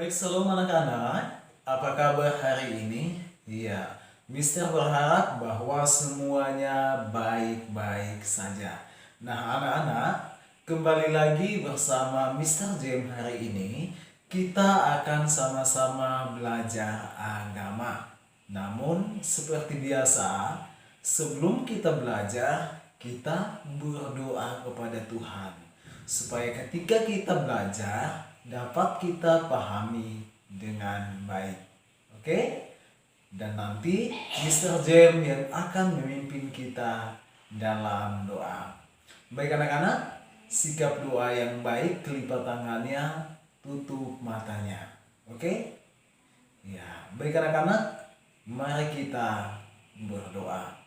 Baik, shalom anak-anak. Apa kabar hari ini? Iya, Mister berharap bahwa semuanya baik-baik saja. Nah, anak-anak, kembali lagi bersama Mister James hari ini. Kita akan sama-sama belajar agama. Namun, seperti biasa, sebelum kita belajar, kita berdoa kepada Tuhan supaya ketika kita belajar dapat kita pahami dengan baik. Oke? Dan nanti Mr. Jem yang akan memimpin kita dalam doa. Baik anak-anak, sikap doa yang baik, kelipat tangannya, tutup matanya. Oke? Ya, baik anak-anak, mari kita berdoa.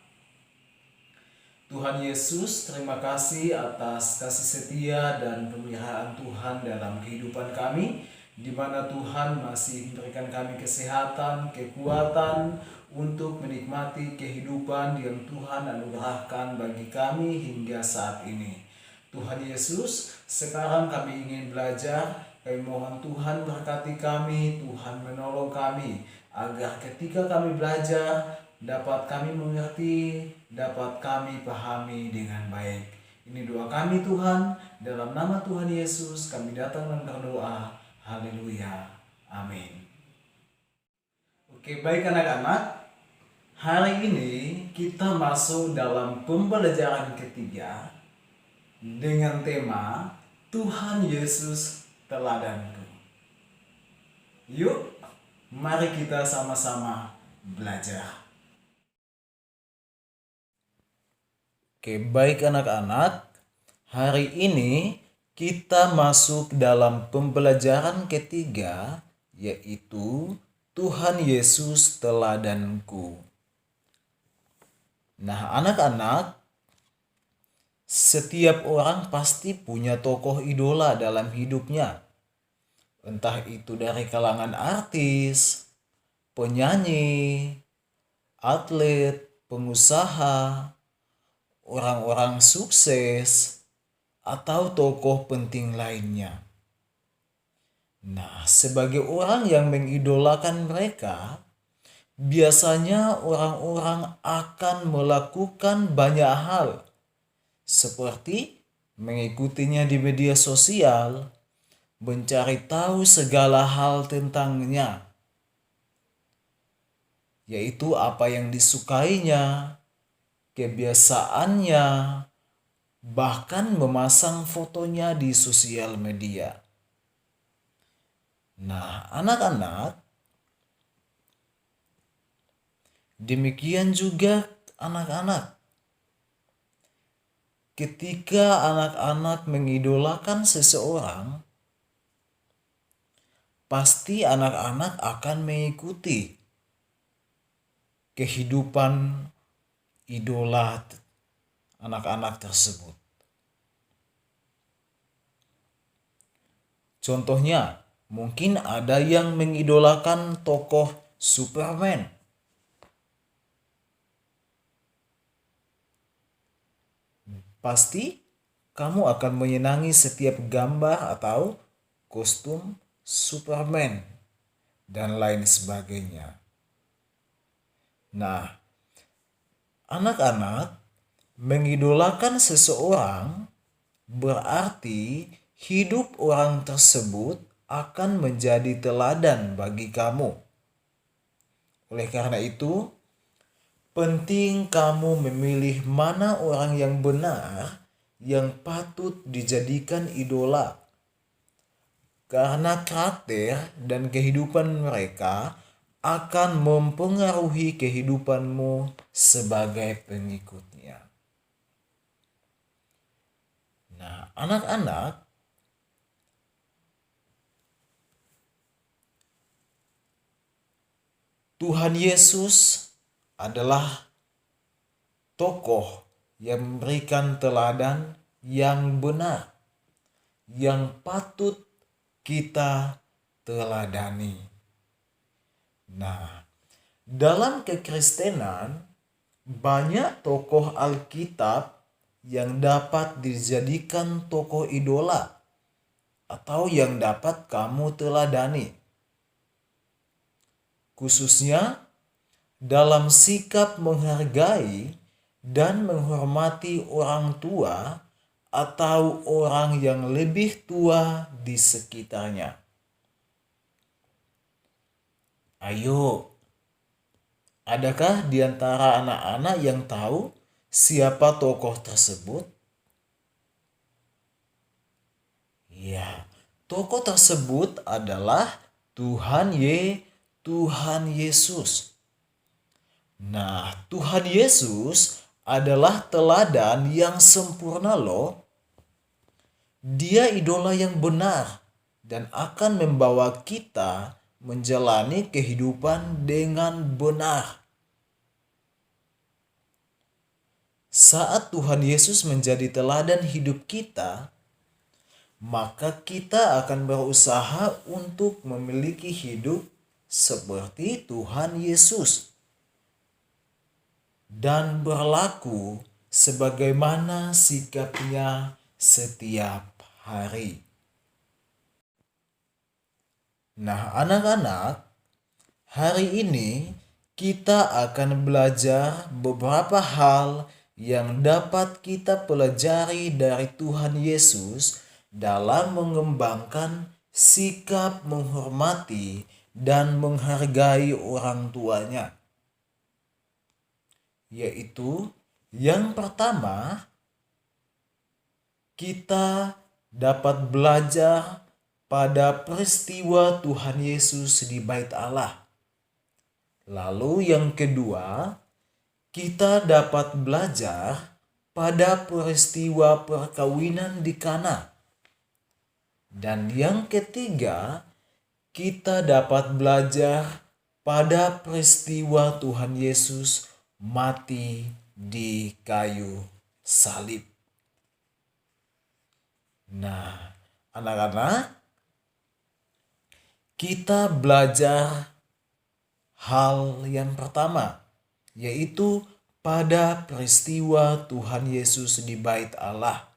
Tuhan Yesus, terima kasih atas kasih setia dan pemeliharaan Tuhan dalam kehidupan kami, di mana Tuhan masih memberikan kami kesehatan, kekuatan untuk menikmati kehidupan yang Tuhan anugerahkan bagi kami hingga saat ini. Tuhan Yesus, sekarang kami ingin belajar. Kami mohon Tuhan berkati kami, Tuhan menolong kami, agar ketika kami belajar, dapat kami mengerti, dapat kami pahami dengan baik. Ini doa kami Tuhan, dalam nama Tuhan Yesus kami datang dan berdoa. Haleluya. Amin. Oke, baik anak-anak. Hari ini kita masuk dalam pembelajaran ketiga dengan tema Tuhan Yesus teladanku. Yuk, mari kita sama-sama belajar. Oke, baik anak-anak. Hari ini kita masuk dalam pembelajaran ketiga, yaitu Tuhan Yesus teladanku. Nah, anak-anak, setiap orang pasti punya tokoh idola dalam hidupnya. Entah itu dari kalangan artis, penyanyi, atlet, pengusaha, orang-orang sukses, atau tokoh penting lainnya. Nah, sebagai orang yang mengidolakan mereka, biasanya orang-orang akan melakukan banyak hal, seperti mengikutinya di media sosial, mencari tahu segala hal tentangnya, yaitu apa yang disukainya, kebiasaannya, bahkan memasang fotonya di sosial media. Nah, anak-anak, demikian juga anak-anak. Ketika anak-anak mengidolakan seseorang, pasti anak-anak akan mengikuti kehidupan idola anak-anak tersebut. Contohnya, mungkin ada yang mengidolakan tokoh Superman. Pasti kamu akan menyenangi setiap gambar atau kostum Superman dan lain sebagainya. Nah, anak-anak mengidolakan seseorang berarti hidup orang tersebut akan menjadi teladan bagi kamu. Oleh karena itu, penting kamu memilih mana orang yang benar yang patut dijadikan idola. Karena karakter dan kehidupan mereka akan mempengaruhi kehidupanmu sebagai pengikutnya. Nah, anak-anak, Tuhan Yesus adalah tokoh yang memberikan teladan yang benar, yang patut kita teladani. Nah, dalam kekristenan, banyak tokoh Alkitab yang dapat dijadikan tokoh idola atau yang dapat kamu teladani. khususnya dalam sikap menghargai dan menghormati orang tua atau orang yang lebih tua di sekitarnya. Ayo, adakah di antara anak-anak yang tahu siapa tokoh tersebut? Ya, tokoh tersebut adalah Tuhan Yesus. Nah, Tuhan Yesus adalah teladan yang sempurna loh. Dia idola yang benar dan akan membawa kita menjalani kehidupan dengan benar. Saat Tuhan Yesus menjadi teladan hidup kita, maka kita akan berusaha untuk memiliki hidup seperti Tuhan Yesus dan berlaku sebagaimana sikapnya setiap hari. Nah, anak-anak, hari ini kita akan belajar beberapa hal yang dapat kita pelajari dari Tuhan Yesus dalam mengembangkan sikap menghormati dan menghargai orang tuanya. Yaitu yang pertama, kita dapat belajar pada peristiwa Tuhan Yesus di Bait Allah. Lalu yang kedua, kita dapat belajar pada peristiwa perkawinan di Kana. Dan yang ketiga, kita dapat belajar pada peristiwa Tuhan Yesus mati di kayu salib. Nah, anak-anak, kita belajar hal yang pertama, yaitu pada peristiwa Tuhan Yesus di Bait Allah.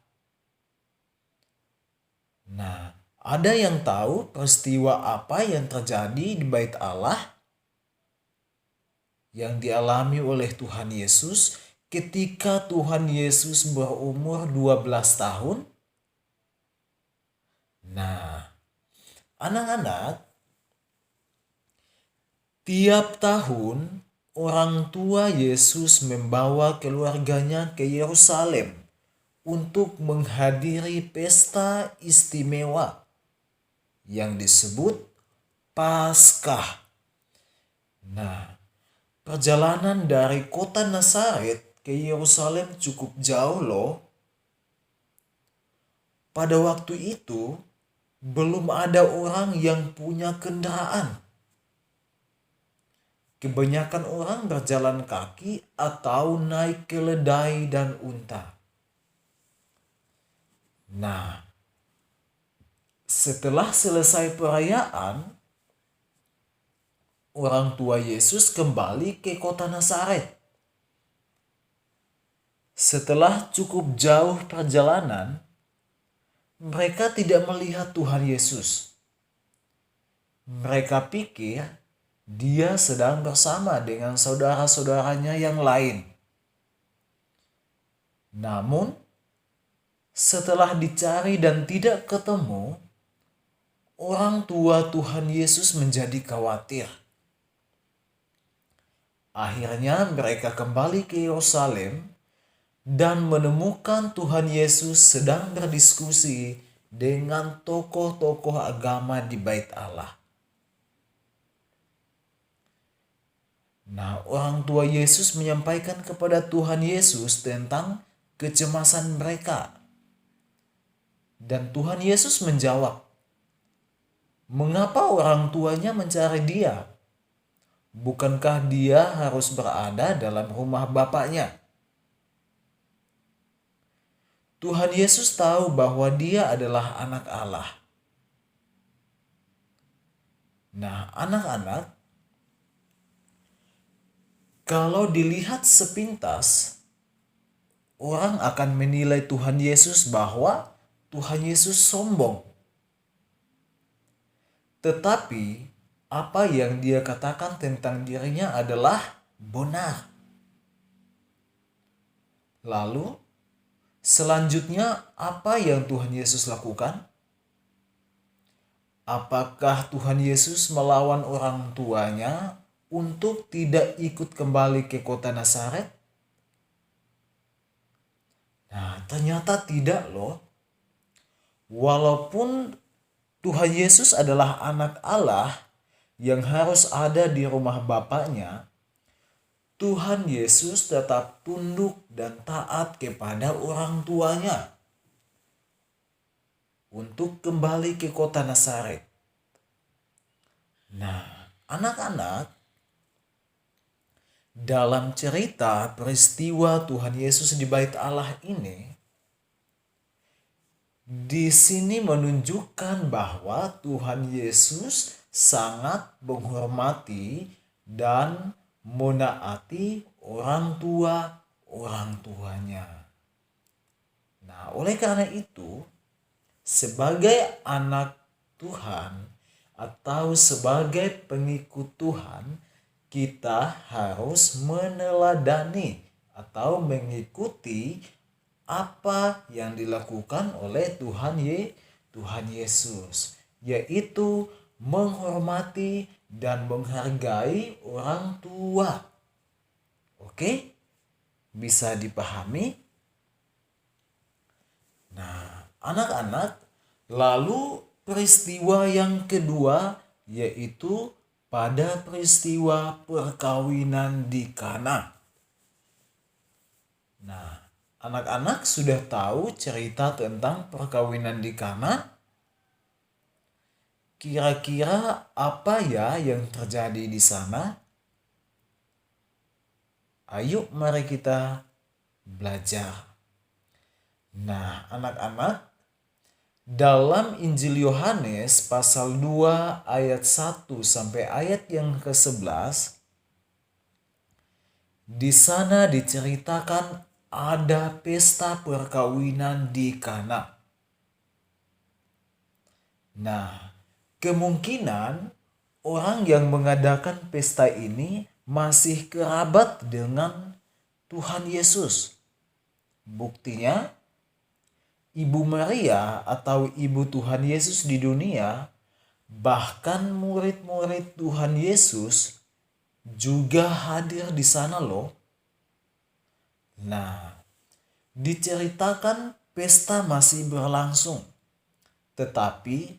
Nah, ada yang tahu peristiwa apa yang terjadi di Bait Allah yang dialami oleh Tuhan Yesus ketika Tuhan Yesus berumur 12 tahun? Nah, anak-anak, tiap tahun orang tua Yesus membawa keluarganya ke Yerusalem untuk menghadiri pesta istimewa yang disebut Paskah. Nah, perjalanan dari kota Nazaret ke Yerusalem cukup jauh loh. Pada waktu itu, belum ada orang yang punya kendaraan. Kebanyakan orang berjalan kaki atau naik keledai dan unta. Nah, setelah selesai perayaan, orang tua Yesus kembali ke kota Nazaret. Setelah cukup jauh perjalanan, mereka tidak melihat Tuhan Yesus. Mereka pikir dia sedang bersama dengan saudara-saudaranya yang lain. Namun, setelah dicari dan tidak ketemu, orang tua Tuhan Yesus menjadi khawatir. Akhirnya mereka kembali ke Yerusalem dan menemukan Tuhan Yesus sedang berdiskusi dengan tokoh-tokoh agama di Bait Allah. Nah, orang tua Yesus menyampaikan kepada Tuhan Yesus tentang kecemasan mereka. Dan Tuhan Yesus menjawab, "Mengapa orang tuanya mencari dia? Bukankah dia harus berada dalam rumah bapaknya?" Tuhan Yesus tahu bahwa dia adalah anak Allah. Nah, anak-anak, kalau dilihat sepintas, orang akan menilai Tuhan Yesus bahwa Tuhan Yesus sombong. Tetapi apa yang dia katakan tentang dirinya adalah benar. Lalu selanjutnya apa yang Tuhan Yesus lakukan? Apakah Tuhan Yesus melawan orang tuanya untuk tidak ikut kembali ke kota Nazaret? Nah, ternyata tidak loh. Walaupun Tuhan Yesus adalah anak Allah yang harus ada di rumah Bapaknya, Tuhan Yesus tetap tunduk dan taat kepada orang tuanya untuk kembali ke kota Nazaret. Nah, anak-anak, dalam cerita peristiwa Tuhan Yesus di Bait Allah ini, di sini menunjukkan bahwa Tuhan Yesus sangat menghormati dan menaati orang tuanya. Nah, oleh karena itu, sebagai anak Tuhan atau sebagai pengikut Tuhan, kita harus meneladani atau mengikuti apa yang dilakukan oleh Tuhan Yesus, yaitu menghormati dan menghargai orang tua. Oke? Bisa dipahami? Nah, anak-anak, lalu peristiwa yang kedua yaitu pada peristiwa perkawinan di Kana. Nah, anak-anak sudah tahu cerita tentang perkawinan di Kana? Kira-kira apa ya yang terjadi di sana? Ayo mari kita belajar. Nah, anak-anak, dalam Injil Yohanes pasal 2 ayat 1 sampai ayat yang ke-11, di sana diceritakan ada pesta perkawinan di Kana. Nah, kemungkinan orang yang mengadakan pesta ini masih kerabat dengan Tuhan Yesus. Buktinya, Ibu Maria atau Ibu Tuhan Yesus di dunia, bahkan murid-murid Tuhan Yesus juga hadir di sana loh. Nah, diceritakan pesta masih berlangsung. Tetapi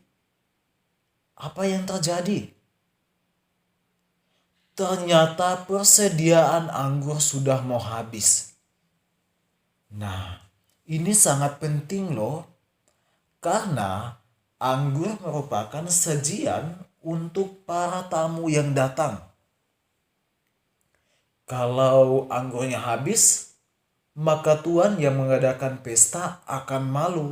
apa yang terjadi? Ternyata persediaan anggur sudah mau habis. Nah, ini sangat penting loh. Karena anggur merupakan sajian untuk para tamu yang datang. Kalau anggurnya habis, maka tuan yang mengadakan pesta akan malu.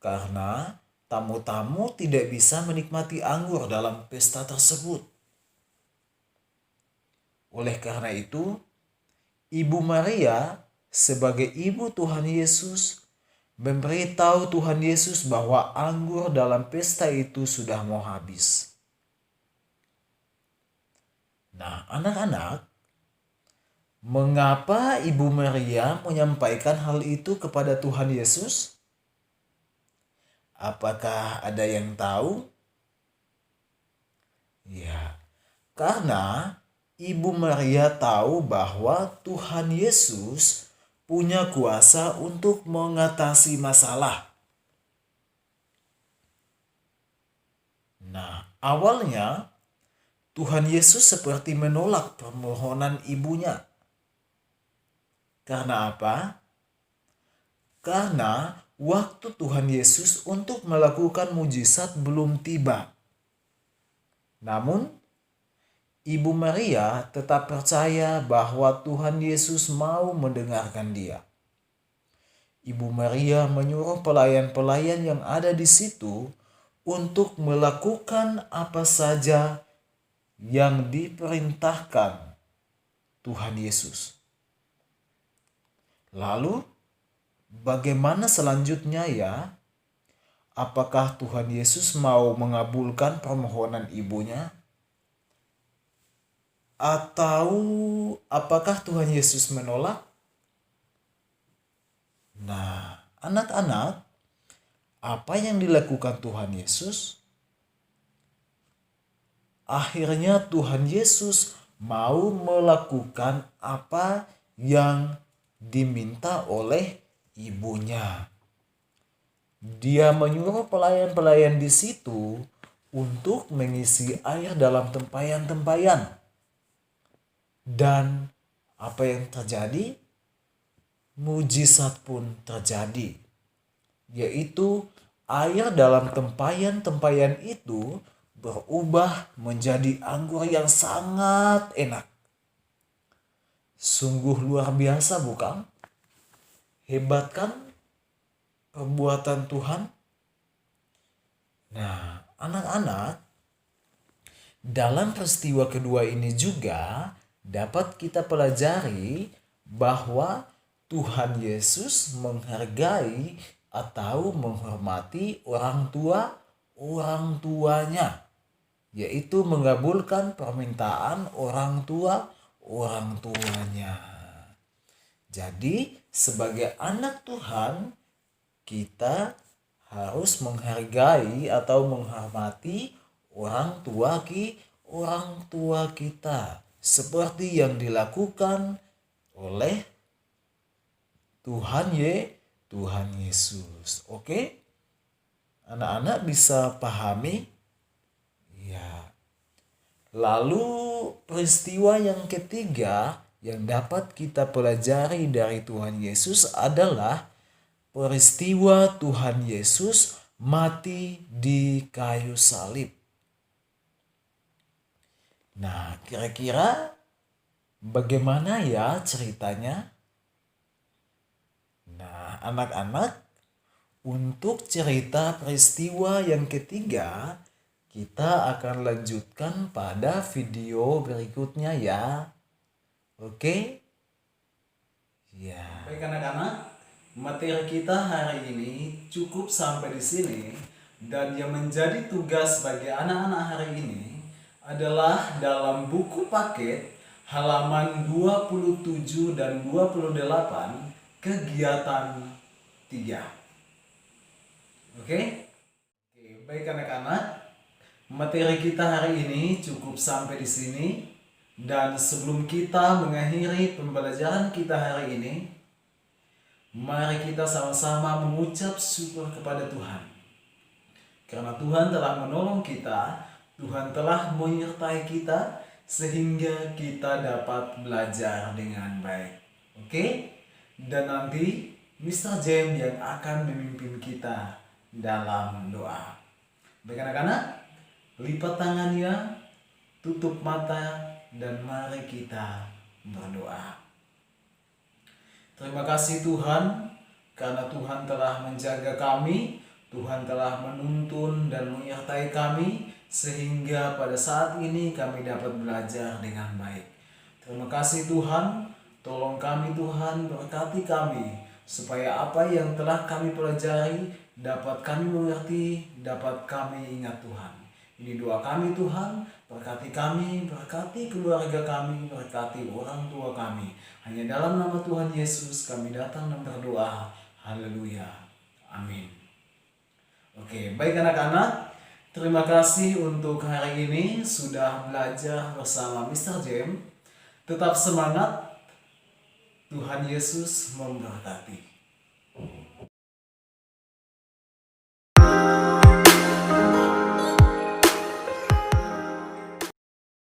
Karena tamu-tamu tidak bisa menikmati anggur dalam pesta tersebut. Oleh karena itu, Ibu Maria sebagai ibu Tuhan Yesus memberitahu Tuhan Yesus bahwa anggur dalam pesta itu sudah mau habis. Nah, anak-anak, mengapa Ibu Maria menyampaikan hal itu kepada Tuhan Yesus? Apakah ada yang tahu? Ya, karena Ibu Maria tahu bahwa Tuhan Yesus punya kuasa untuk mengatasi masalah. Nah, awalnya Tuhan Yesus seperti menolak permohonan ibunya. Karena apa? Karena waktu Tuhan Yesus untuk melakukan mujizat belum tiba. Namun, Ibu Maria tetap percaya bahwa Tuhan Yesus mau mendengarkan dia. Ibu Maria menyuruh pelayan-pelayan yang ada di situ untuk melakukan apa saja yang diperintahkan Tuhan Yesus. Lalu, bagaimana selanjutnya ya? Apakah Tuhan Yesus mau mengabulkan permohonan ibunya? Atau apakah Tuhan Yesus menolak? Nah, anak-anak, apa yang dilakukan Tuhan Yesus? Akhirnya Tuhan Yesus mau melakukan apa yang diminta oleh ibunya. Dia menyuruh pelayan-pelayan di situ untuk mengisi air dalam tempayan-tempayan. Dan apa yang terjadi? Mujizat pun terjadi. Yaitu air dalam tempayan-tempayan itu berubah menjadi anggur yang sangat enak. Sungguh luar biasa, bukan? Hebat kan perbuatan Tuhan? Nah, anak-anak, dalam peristiwa kedua ini juga dapat kita pelajari bahwa Tuhan Yesus menghargai atau menghormati orang tuanya, yaitu mengabulkan permintaan orang tuanya. Jadi sebagai anak Tuhan, kita harus menghargai atau menghormati orang tua kita seperti yang dilakukan oleh Tuhan Yesus. Oke? Anak-anak bisa pahami? Ya. Lalu peristiwa yang ketiga yang dapat kita pelajari dari Tuhan Yesus adalah peristiwa Tuhan Yesus mati di kayu salib. Nah, kira-kira bagaimana ya ceritanya? Nah, anak-anak, untuk cerita peristiwa yang ketiga, kita akan lanjutkan pada video berikutnya ya. Oke? Ya. Baik anak-anak, materi kita hari ini cukup sampai di sini, dan yang menjadi tugas bagi anak-anak hari ini adalah dalam buku paket halaman 27 dan 28 kegiatan 3. Oke, baik anak-anak, materi kita hari ini cukup sampai di sini. Dan sebelum kita mengakhiri pembelajaran kita hari ini, mari kita sama-sama mengucap syukur kepada Tuhan. Karena Tuhan telah menolong kita, Tuhan telah menyertai kita, sehingga kita dapat belajar dengan baik. Oke? Dan nanti Mr. James yang akan memimpin kita dalam doa. Baik anak-anak, lipat tangannya, tutup mata, dan mari kita berdoa. Terima kasih Tuhan, karena Tuhan telah menjaga kami, Tuhan telah menuntun dan menyertai kami, sehingga pada saat ini kami dapat belajar dengan baik. Terima kasih Tuhan, tolong kami Tuhan, berkati kami, supaya apa yang telah kami pelajari dapat kami mengerti, dapat kami ingat Tuhan. Ini doa kami Tuhan, berkati kami, berkati keluarga kami, berkati orang tua kami. Hanya dalam nama Tuhan Yesus kami datang dan berdoa. Haleluya. Amin. Oke, baik anak-anak. Terima kasih untuk hari ini sudah belajar bersama Mr. James. Tetap semangat. Tuhan Yesus memberkati.